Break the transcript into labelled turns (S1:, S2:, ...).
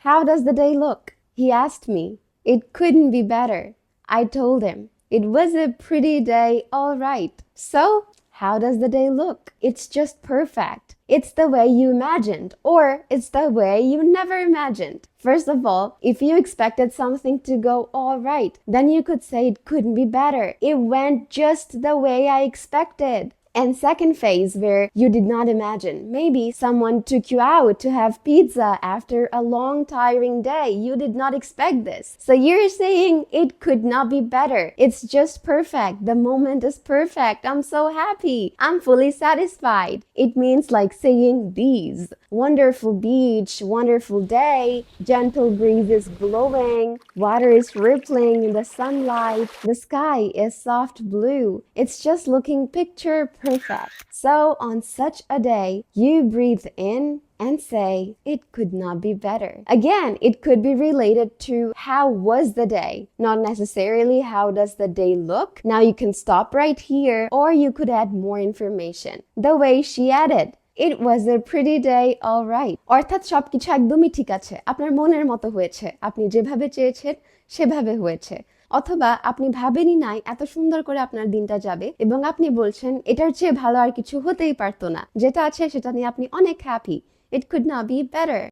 S1: How does the day look? He asked me. It couldn't be better. I told him. It was a pretty day, all right. So, how does the day look? It's just perfect. It's the way you imagined, or it's the way you never imagined. First of all, if you expected something to go all right, then you could say it couldn't be better. It went just the way I expected. And second phase, where you did not imagine. Maybe someone took you out to have pizza after a long, tiring day. You did not expect this. So you're saying it could not be better. It's just perfect. The moment is perfect. I'm so happy. I'm fully satisfied. It means like saying these. Wonderful beach, wonderful day, gentle breeze is blowing, water is rippling in the sunlight, the sky is soft blue. It's just looking picture perfect. So on such a day, you breathe in and say, it could not be better. Again, it could be related to how was the day, not necessarily how does the day look. Now you can stop right here, or you could add more information. The way she added. It was a pretty day, all right. অর্থাৎ সবকিছু একদমই ঠিক আছে, আপনার মনের মতো হয়েছে, আপনি যেভাবে চেয়েছেন সেভাবে হয়েছে। অথবা আপনি ভাবেনই নাই এত সুন্দর করে আপনার দিনটা যাবে এবং আপনি বলছেন এটার চেয়ে ভালো আর কিছু হতেই পারতো না, যেটা আছে সেটা নিয়ে আপনি অনেক happy. It could not be better.